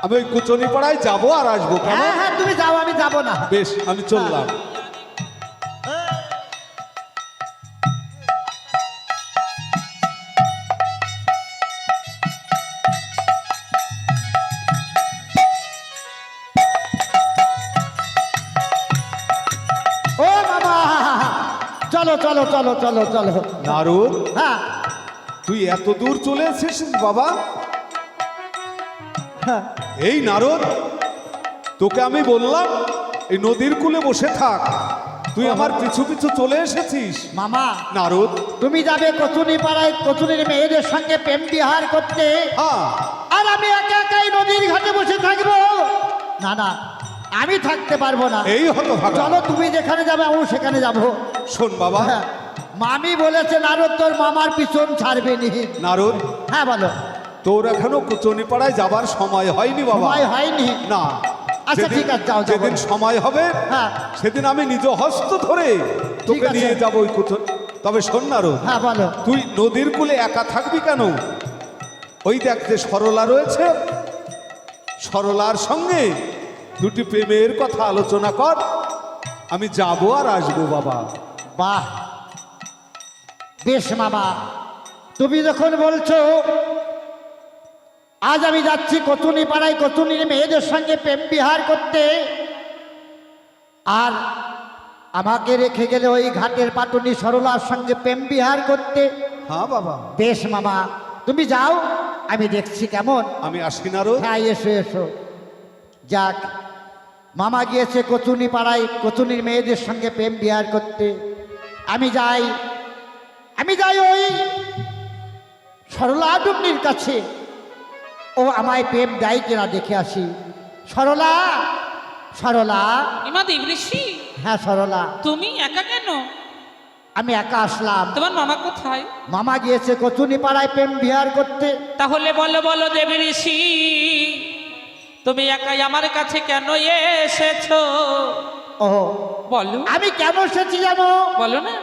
আমি ওই কুচনি পাড়ায় যাবো আর আসবো। হ্যাঁ হ্যাঁ তুমি যাও, আমি যাব না। বেশ, আমি চললাম। ও মামা, চলো চলো চলো চলো চলো। নারদ, হ্যাঁ তুই এত দূর চলে এসেছিস বাবা? হ্যাঁ। এই নারদ, তোকে আমি বললাম এই নদীর কূলে বসে থাক, তুই আমার পিছু পিছু চলে এসেছিস। মামা, নারদ, তুমি যাবে কচুনি পাড়ায় কচুনির মেয়েদের সঙ্গে প্রেম বিহার করতে, হ্যাঁ, আর আমি একা একাই নদীর ঘাটে বসে থাকবো? না না, আমি থাকতে পারবো না। এই হতো ভাগা। চলো, তুমি যেখানে যাবে আমি সেখানে যাবো। শোন বাবা, হ্যাঁ, মামি বলেছে নারদ তোর মামার পিছন ছাড়বে নি। নারদ, হ্যাঁ বলো। তোর এখনো কুচনি পাড়ায় যাবার সময় হয়নি বাবা। সময় হয়নি? না। আচ্ছা, যেদিন- ঠিক আছে, যাও, যাও। যেদিন সময় হবে, হ্যাঁ। সেদিন আমি নিজ হস্ত ধরে তোকে আছে। নিয়ে যাবো ওই কুচন। তবে শোন নারদ, হ্যাঁ বলো। তুই নদীর কূলে একা থাকবি কেন? ওই দেখ যে সরলা রয়েছে, সরলার সঙ্গে দুটি প্রেমের কথা আলোচনা কর, আমি যাবো আর আসবো বাবা। বাহ, বেশ মামা, তুমি যখন বলছো, আজ আমি যাচ্ছি কচুনি পাড়ায় কচুনির মেয়েদের সঙ্গে প্রেম বিহার করতে, আর আমাকে রেখে গেলে ওই ঘাটের পাটুনি সরলার সঙ্গে প্রেম বিহার করতে। হ্যাঁ বাবা, বেশ মামা, তুমি যাও, আমি দেখছি কেমন। আমি আসি নারদ। হ্যাঁ, এসো এসো। যাক, মামা গিয়েছে কচুনি পাড়ায় কচুনির মেয়েদের সঙ্গে প্রেম বিহার করতে, আমি যাই ওই সরলা ডুমনির কাছে, ও আমায় প্রেম দেয় কিনা দেখে আসি। সরলা, সরলা। ইমা দেবঋষি, হ্যাঁ সরলা, তুমি একা কেন? আমি একা আসলাম। তোমার মামা কোথায়? মামা গিয়েছে কচুনি পাড়ায় প্রেম বিহার করতে। তাহলে বলো বলো দেবঋষি, তুমি একাই আমার কাছে কেন এসেছো? ও, বলো। আমি কেন এসেছি জানো? বলো না।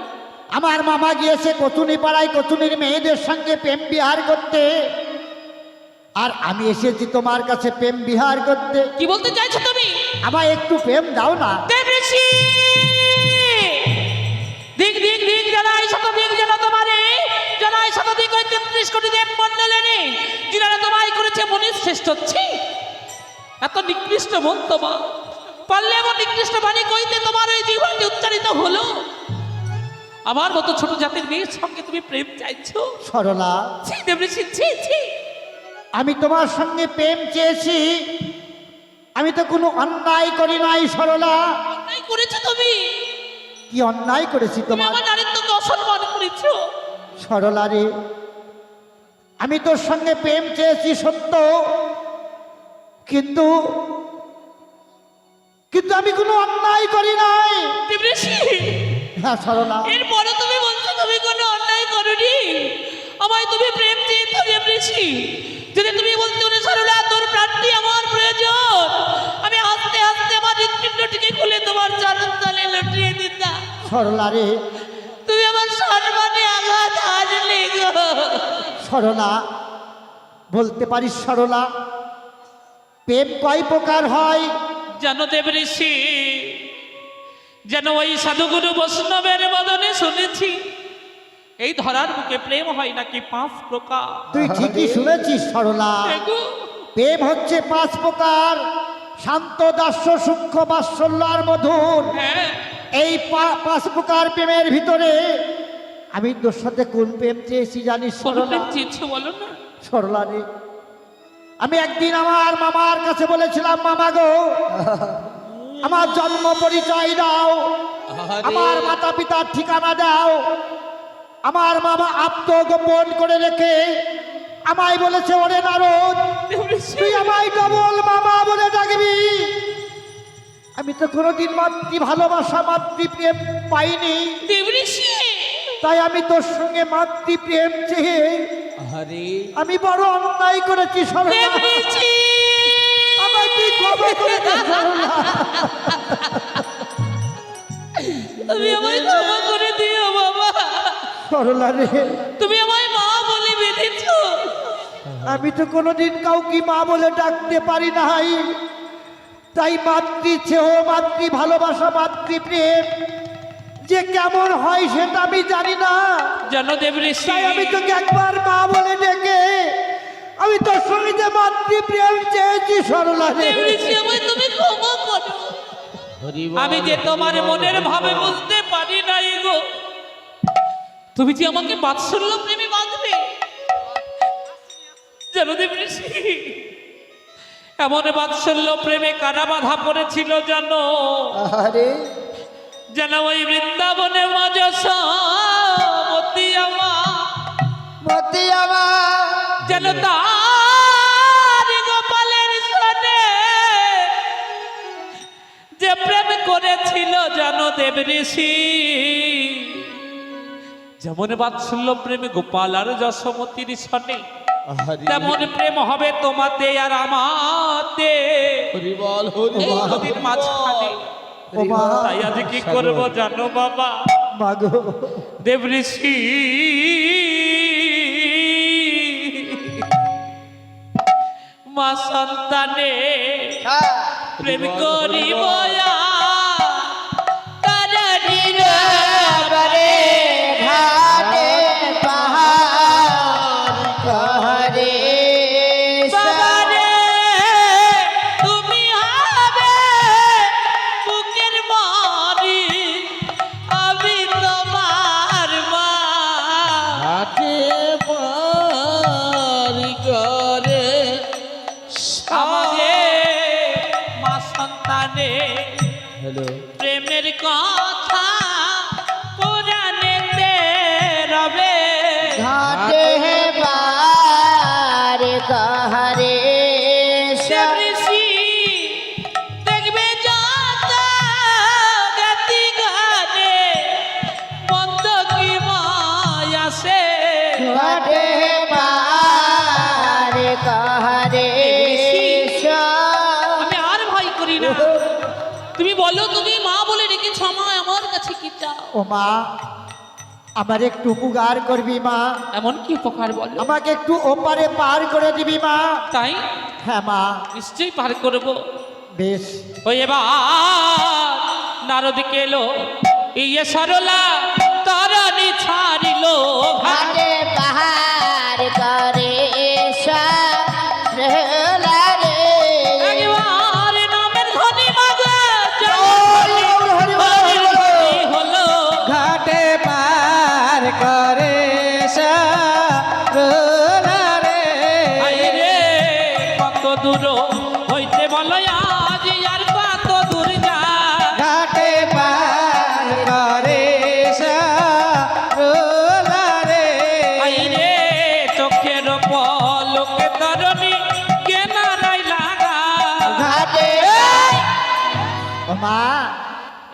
আমার মামা গিয়েছে কচুনি পাড়ায় কচুনির মেয়েদের সঙ্গে প্রেম বিহার করতে, আর আমি এসেছি তোমার কাছে প্রেম বিহার করতে। কি বলতে চাইছো তুমি? আমায় একটু প্রেম দাও না। দেবঋষি, দিক দিক দিক জানাই শতদিক যেন তোমারে, জানাই শতদিক ওই 33 কোটি দেব মণ্ডলেনি, যিনারা তোমায় করেছে মনির শ্রেষ্ঠ। ছি, এত নিকৃষ্ট মন তোমার, পারলে এমন নিকৃষ্ট বাণী কইতে তোমার ওই জীবনটি উচ্চারিত হলো? আমার মতো ছোট জাতির মেয়ের সঙ্গে তুমি প্রেম চাইছো? সরলা, ছি দেবঋষি, ছি ছি। আমি তোমার সঙ্গে প্রেম চেয়েছি, আমি তো কোনো অন্যায় করি নাই। সরলা, অন্যায় করেছো তুমি, কি অন্যায় করেছি তুমি তোমার? আমার নারীত্বকে অসম্মান করেছো। সরলা রে, আমি তোর সঙ্গে প্রেম চেয়েছি সত্য, কিন্তু কিন্তু আমি কোনো অন্যায় করি নাই। দেবঋষি, হ্যাঁ সরলা, এরপরে তুমি বলছো তুমি কোনো অন্যায় করোনি, আমায় তুমি প্রেম চেয়েছো দেবঋষি। যদি তুমি বলতে সরলা তোর প্রাণটি আমার প্রয়োজন, আমি হাসতে হাসতে আমার হৃৎপিণ্ডটিকে খুলে তোমার চরণ তলে লুটিয়ে দিতাম। সরলা রে, তুমি আমার সম্মানে আঘাত হারলে গো। সরলা, বলতে পারিস সরলা, প্রেম কয় প্রকার হয়? জানো দেবঋষি, যেন ওই সাধুগুরু বৈষ্ণবের বদনে শুনেছি, এই ধরার বুকে প্রেম হয় নাকি 5 প্রকার। তুই ঠিকই শুনেছিস সরলা, এগো, প্রেম হচ্ছে 5 প্রকার: শান্ত, দাস্য, সূক্ষ্ম, বাৎসল্য আর মধুর। হ্যাঁ, এই 5 প্রকার প্রেমের ভিতরে আমি তোর সাথে কোন প্রেম চেয়েছি জানিস কোন সরলা? প্রেম চেয়েছো বলো না। সরলা রে, আমি একদিন আমার মামার কাছে বলেছিলাম, মামা গো, আমার জন্ম পরিচয় দাও, আমার মাতা পিতার ঠিকানা দাও। আমার মামা আত্মগোপন করে রেখে আমায় বলেছে, ওরে নারদ, দেবঋষি, তুই আমায় ডবল মামা বলে ডাকবি। আমি তো কোনোদিন মাতৃ ভালোবাসা, মাতৃপ্রেম পাইনি, দেবঋষি, তাই আমি তোর সঙ্গে মাতৃপ্রেম চেয়ে আমি বড় অন্যায় করেছি সরলা। দেবঋষি, আমায় তুই ক্ষমা করে দে সরলা। তুমি আমায় ক্ষমা করে দিও বাবা। সরলা রে, তুমি আমায় মা বলে বেঁধেছো, আমি তো কোনোদিন কাউকে মা বলে ডাকতে পারি নাই, তাই মাতৃ স্নেহ, মাতৃ ভালোবাসা, মাতৃপ্রেম যে কেমন হয় সেটা আমি জানি না। জানো দেবঋষি, তাই আমি তোকে একবার মা বলে ডেকে আমি তোর সঙ্গে যে মাতৃপ্রেম চেয়েছি সরলা রে। দেবঋষি, আমায় তুমি ক্ষমা করো। আমি যে তোমার মনের ভাবে বুঝতে পারি নাই গো। তুমি যে আমাকে বাৎসল্য প্রেমে বাঁধবে, জানো দেবঋষি, এমন বাৎসল্য প্রেমে কারা বাধা পড়েছিল জানো? আরে যেন ওই বৃন্দাবনে মা যশোমতী মতি আমার যেন তার গোপালের সনে যে প্রেম করেছিল জানো দেবঋষি, যেমন বাৎসল্য প্রেমে গোপাল আর যশোমতীর সনে তেমন প্রেম হবে তোমাতে আর আমাতে এই নদীর মাঝখানে। তাই আজ কি করব জানো বাবা মাগো দেবঋষি, মা সন্তানে প্রেম করিব প্রেমের কথা পুরাণেতে রবে ঘাটে বার কাহারে দেবঋষি, দেখবে যত গাতি গানে মন্দ কি মায়াসে ঘাটে বার কাহারে। আমি আর ভয় করি না। তুমি বলো, তুমি মা বলে রেখেছ, আমায় আমার কাছে কি চাও? ও মা, আমার একটু উপকার করবি মা, এমন কি উপকার বলো? আমাকে একটু ওপারে পার করে দিবি মা। তাই হ্যাঁ মা, নিশ্চয়ই পার করবো। বেশ। ওই এবার নারদ কেলো ইয়ে সরলা তরণী ছাড়িল ঘাটে পাহাড় করে সরলা রে। একবার নামের ধ্বনি মাগে হলো ঘাটে পার করে সরলা রে। আয় রে কত দূর হইতে বলো আজ আর কত দূর যা ঘাটে পার করে সরলা রে। আয় রে চোখের পলকে তরণী কেনা নাই লাগা ঘাটে ও মা,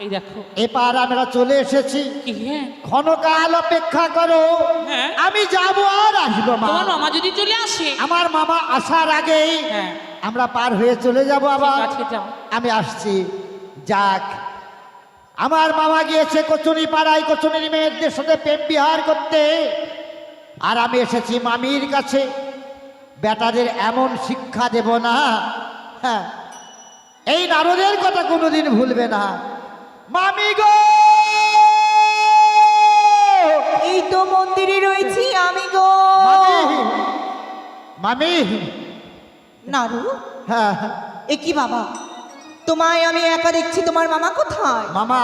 এই দেখো এবার আমরা চলে এসেছি, কি হ্যাঁ ক্ষণকাল অপেক্ষা করো, হ্যাঁ। আমি যাবো আর আসবো মা। তোমার মামা যদি চলে আসে আমার মামা আসার আগেই হ্যাঁ আমরা পার হয়ে চলে যাব আবার। ঠিক আছে, যাও। আমি আসছি। যাক, আমার মামা গিয়েছে কচুরি পাড়ায় কচুরির মেয়েদের সাথে প্রেম বিহার করতে, আর আমি এসেছি মামির কাছে। বেটাদের এমন শিক্ষা দেব না, হ্যাঁ, এই নারদের কথা কোনোদিন ভুলবে না। মামি গো, এই তো মন্দিরে রয়েছি আমি গো। মামি, মামি, নারু, হ্যাঁ এ কি বাবা, তোমায় আমি একা দেখছি, তোমার মামা কোথায়? মামা,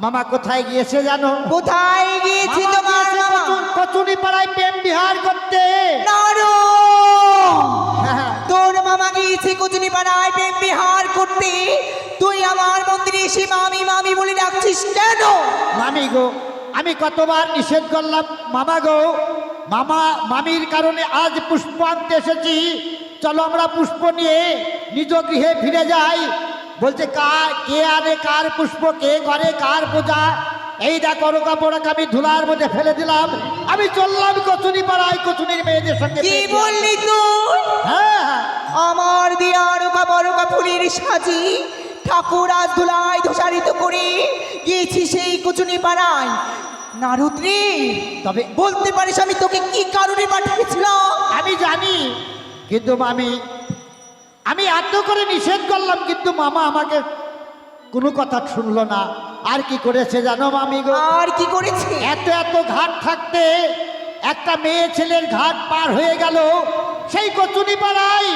মামা কোথায় গিয়েছে জানো? কোথায় গিয়েছি তোমার মামা? কচুরি পাড়ায় প্রেম বিহার করতে। নারু, হ্যাঁ, তোর মামা গিয়েছে কচুনি পাড়ায় প্রেম বিহার করতে, তুই আমার মন্দিরে এসে মামি মামি বলে ডাকছিস কেন? মামি গো, আমি কতবার নিষেধ করলাম মামা গো। মামা মামির কারণে আজ পুষ্প আনতে এসেছি, চলো আমরা পুষ্প নিয়ে নিজ গৃহে ফিরে যাই। বলছে কে আনে কার পুষ্প, কে করে কার পূজা। এই দেখো কাপড়কে আমি ধুলার মধ্যে ফেলে দিলাম, আমি চললাম কচুরি পাড়ায় কচুরির মেয়েদের সঙ্গে। কি বললি তুই? হ্যাঁ, আমার দিয়া রোকা বড়কা ফুলের সাজি ঠাকুর আজ ধুলায় ধূসারিত করে গিয়েছি সেই কুচুনি পাড়ায়। নারুদ্রি তবে বলতে পারিস আমি তোকে কি কারণে পাঠিয়েছিলাম? আমি জানি, কিন্তু আমি এত করে নিষেধ করলাম, কিন্তু মামা আমাকে কোনো কথা শুনলো না। আর কি করেছে জানো মামি গো? আর কি করেছে? এত এত ঘাট থাকতে একটা মেয়ে ছেলের ঘাট পার হয়ে গেল সেই কচুনি পাড়ায়